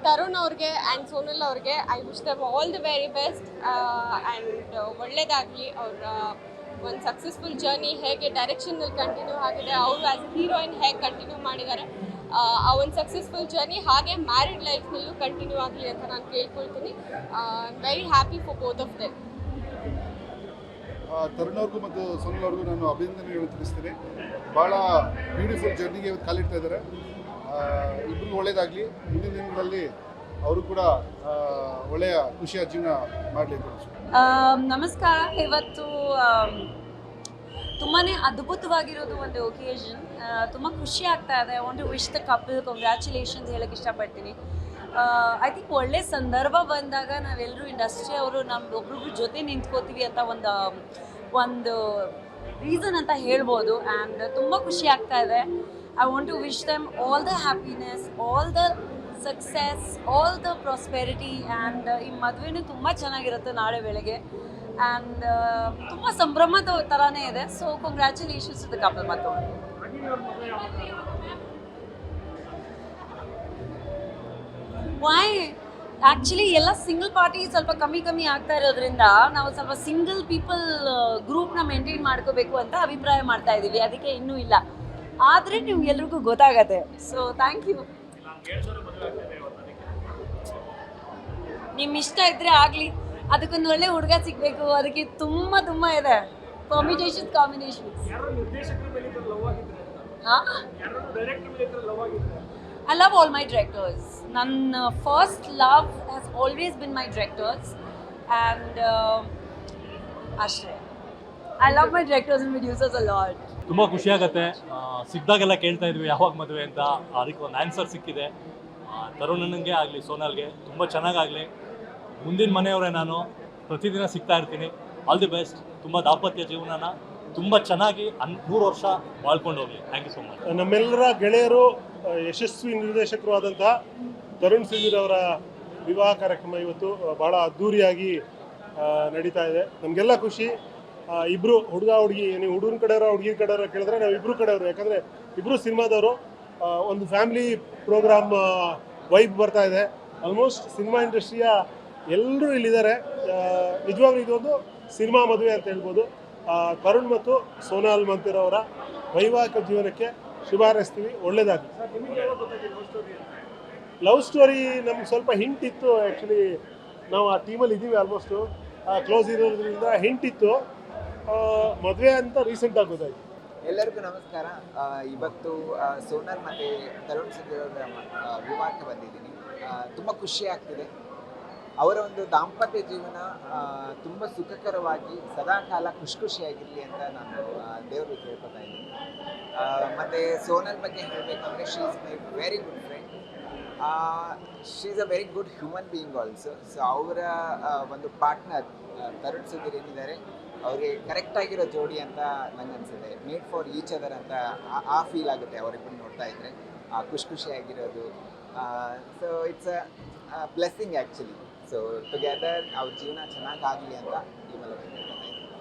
ತರುಣ್ ಅವ್ರಿಗೆ ಆ್ಯಂಡ್ ಸೋನಲ್ ಅವ್ರಿಗೆ I wish dum all the very best and ಒಳ್ಳೆಯದಾಗಲಿ. ಅವರ ಒಂದು ಸಕ್ಸಸ್ಫುಲ್ ಜರ್ನಿ ಹೇಗೆ ಡೈರೆಕ್ಷನಲ್ಲಿ ಕಂಟಿನ್ಯೂ ಆಗಿದೆ, ಅವರು ಆ್ಯಸ್ ಹೀರೋಯಿನ್ ಹೇಗೆ ಕಂಟಿನ್ಯೂ ಮಾಡಿದ್ದಾರೆ, ಆ ಒಂದು ಸಕ್ಸಸ್ಫುಲ್ ಜರ್ನಿ ಹಾಗೆ ಮ್ಯಾರಿಡ್ ಲೈಫ್ನಲ್ಲೂ ಕಂಟಿನ್ಯೂ ಆಗಲಿ ಅಂತ ನಾನು ಕೇಳ್ಕೊಳ್ತೀನಿ. Very happy for both of them. Tarun ಅವ್ರಿಗೂ ಮತ್ತು ಸೋನಲ್ ಅವ್ರಿಗೂ ನಾನು ಅಭಿನಂದನೆಗಳು ತಿಳಿಸ್ತೀನಿ. ಭಾಳ ಬ್ಯೂಟಿಫುಲ್ ಜರ್ನಿಗೆ ಇವತ್ತು ಕಾಲಿಡ್ತಾ ಇದ್ದಾರೆ. ಇಬ್ಬರಿಗೂ ಒಳ್ಳೆಯದಾಗಲಿ. ಮುಂದಿನ ದಿನಗಳಲ್ಲಿ ಅವರು ಕೂಡ ಒಳ್ಳೆಯ ಖುಷಿಯ ಜೀವನ ಮಾಡಲಿ ಅಂತ. ನಮಸ್ಕಾರ. ಇವತ್ತು ತುಂಬಾ ಅದ್ಭುತವಾಗಿರೋದು ಒಂದು ಒಕೇಶನ್. ತುಂಬ ಖುಷಿ ಆಗ್ತಾ ಇದೆ. I want to wish the couple congratulations ಹೇಳೋಕ್ಕೆ ಇಷ್ಟಪಡ್ತೀನಿ. ಐ ಥಿಂಕ್ ಒಳ್ಳೆ ಸಂದರ್ಭ ಬಂದಾಗ ನಾವೆಲ್ಲರೂ ಇಂಡಸ್ಟ್ರಿ ಅವರು ಒಬ್ರೊಬ್ರ ಜೊತೆ ನಿಂತ್ಕೋತೀವಿ ಅಂತ ಒಂದು ರೀಸನ್ ಅಂತ ಹೇಳ್ಬೋದು. ಆ್ಯಂಡ್ ತುಂಬ ಖುಷಿ ಆಗ್ತಾ ಇದೆ. I want to wish them all the happiness, all the success, all the prosperity. And ಈ ಮದುವೆನೂ ತುಂಬ ಚೆನ್ನಾಗಿರುತ್ತೆ ನಾಳೆ ಬೆಳಗ್ಗೆ. ಆ್ಯಂಡ್ ತುಂಬ ಸಂಭ್ರಮದ ಥರನೇ ಇದೆ. So congratulations to the couple. ಮತ್ತು ವೈ ಆ್ಯಕ್ಚುಲಿ ಎಲ್ಲ ಸಿಂಗಲ್ ಪಾರ್ಟಿ ಸ್ವಲ್ಪ ಕಮ್ಮಿ ಆಗ್ತಾ ಇರೋದ್ರಿಂದ ನಾವು ಸ್ವಲ್ಪ ಸಿಂಗಲ್ ಪೀಪಲ್ ಗ್ರೂಪ್ನ ಮೇಂಟೈನ್ ಮಾಡ್ಕೋಬೇಕು ಅಂತ ಅಭಿಪ್ರಾಯ ಮಾಡ್ತಾ ಇದ್ದೀವಿ. ಅದಕ್ಕೆ ಇನ್ನೂ ಇಲ್ಲ, ಆದರೆ ನಿಮ್ಗೆ ಎಲ್ರಿಗೂ ಗೊತ್ತಾಗತ್ತೆ. So thank you. ನಿಮ್ಮ ಇಷ್ಟ ಇದ್ದರೆ ಆಗಲಿ. ಅದಕ್ಕೊಂದು ಒಳ್ಳೆ ಹುಡುಗ ಸಿಗಬೇಕು. ಅದಕ್ಕೆ ತುಂಬ ಇದೆ ಕಾಂಬಿನೇಷನ್ಸ್. ಹಾಂ, I love all my directors. ನನ್ನ first love has always been my directors and ಅಷ್ಟೇ. I love my directors and producers a lot. ತುಂಬ ಖುಷಿಯಾಗತ್ತೆ. ಸಿಕ್ಕಿದಾಗೆಲ್ಲ ಕೇಳ್ತಾ ಇದ್ವಿ ಯಾವಾಗ ಮದುವೆ ಅಂತ, ಅದಕ್ಕೆ ಒಂದು ಆನ್ಸರ್ ಸಿಕ್ಕಿದೆ. ತರುಣನಿಗೆ ಆಗಲಿ ಸೋನಲ್ಗೆ ತುಂಬ ಚೆನ್ನಾಗಾಗಲಿ. ಮುಂದಿನ ಮನೆಯವರೇ ನಾನು, ಪ್ರತಿದಿನ ಸಿಗ್ತಾ ಇರ್ತೀನಿ. All the best. ತುಂಬ ದಾಂಪತ್ಯ ಜೀವನನ ತುಂಬ ಚೆನ್ನಾಗಿ 100 ವರ್ಷ ಬಾಳ್ಕೊಂಡು ಹೋಗಲಿ. Thank you so much. ನಮ್ಮೆಲ್ಲರ ಗೆಳೆಯರು, ಯಶಸ್ವಿ ನಿರ್ದೇಶಕರು ಆದಂತಹ ತರುಣ್ ಸುಧೀರ್ ಅವರ ವಿವಾಹ ಕಾರ್ಯಕ್ರಮ ಇವತ್ತು ಭಾಳ ಅದ್ಧೂರಿಯಾಗಿ ನಡೀತಾ ಇದೆ. ನಮಗೆಲ್ಲ ಖುಷಿ. ಇಬ್ಬರು ಹುಡುಗ ಹುಡುಗಿ, ನೀವು ಹುಡುಗನ ಕಡೆಯವರ ಹುಡುಗಿನ ಕಡೆಯವರ ಕೇಳಿದ್ರೆ ನಾವು ಇಬ್ಬರು ಕಡೆಯವರು. ಯಾಕಂದರೆ ಇಬ್ಬರು ಸಿನಿಮಾದವರು. ಒಂದು ಫ್ಯಾಮಿಲಿ ಪ್ರೋಗ್ರಾಮ್ ವೈಬ್ ಬರ್ತಾ ಇದೆ. ಆಲ್ಮೋಸ್ಟ್ ಸಿನಿಮಾ ಇಂಡಸ್ಟ್ರಿಯ ಎಲ್ಲರೂ ಇಲ್ಲಿದ್ದಾರೆ. ನಿಜವಾಗ್ಲೂ ಇದೊಂದು ಸಿನಿಮಾ ಮದುವೆ ಅಂತ ಹೇಳ್ಬೋದು. ತರುಣ್ ಮತ್ತು ಸೋನಾಲ್ ಮಂತಿರವರ ವೈವಾಹಿಕ ಜೀವನಕ್ಕೆ ಶುಭ ಹಾರೈಸ್ತೀವಿ. ಒಳ್ಳೇದಾಗಲಿ. ಲವ್ ಸ್ಟೋರಿ ನಮ್ಗೆ ಸ್ವಲ್ಪ ಹಿಂಟ್ ಇತ್ತು. ಆ್ಯಕ್ಚುಲಿ ನಾವು ಆ ಟೀಮಲ್ಲಿ ಇದ್ದೀವಿ, ಆಲ್ಮೋಸ್ಟು ಕ್ಲೋಸ್ ಇರೋದ್ರಿಂದ ಹಿಂಟ್ ಇತ್ತು. ಮದುವೆ ಅಂತ ರೀಸೆಂಟಾಗಿ ಗೊತ್ತಾಯಿತು. ಎಲ್ಲರಿಗೂ ನಮಸ್ಕಾರ. ಇವತ್ತು ಸೋನಲ್ ಮತ್ತು ತರುಣ್ ಸುಧೀರ್ ಅವರ ವಿವಾಹಕ್ಕೆ ಬಂದಿದ್ದೀನಿ. ತುಂಬ ಖುಷಿ ಆಗ್ತಿದೆ. ಅವರ ಒಂದು ದಾಂಪತ್ಯ ಜೀವನ ತುಂಬ ಸುಖಕರವಾಗಿ ಸದಾಕಾಲ ಖುಷಿಯಾಗಿರಲಿ ಅಂತ ನಾನು ದೇವರಿಗೆ ಕೇಳ್ಕೊತಾ ಇದ್ದೀನಿ. ಮತ್ತು ಸೋನಲ್ ಬಗ್ಗೆ ಹೇಳಬೇಕಂದ್ರೆ she is my very good friend. She is a very good human being also. So ಅವರ ಒಂದು ಪಾರ್ಟ್ನರ್ ತರುಣ್ ಸುಧೀರ್ ಏನಿದ್ದಾರೆ, ಅವ್ರಿಗೆ ಕರೆಕ್ಟಾಗಿರೋ ಜೋಡಿ ಅಂತ ನಂಗೆ ಅನಿಸುತ್ತೆ. ಮೇಡ್ ಫಾರ್ ಈಚ್ ಅದರ್ ಅಂತ ಆ ಫೀಲ್ ಆಗುತ್ತೆ ಅವರಿಬ್ಬರು ನೋಡ್ತಾ ಇದ್ದರೆ. ಖುಷಿಯಾಗಿರೋದು. So it's a blessing actually. So together ಅವ್ರ ಜೀವನ ಚೆನ್ನಾಗಾಗಲಿ ಅಂತ ಈ ಮೂಲಕ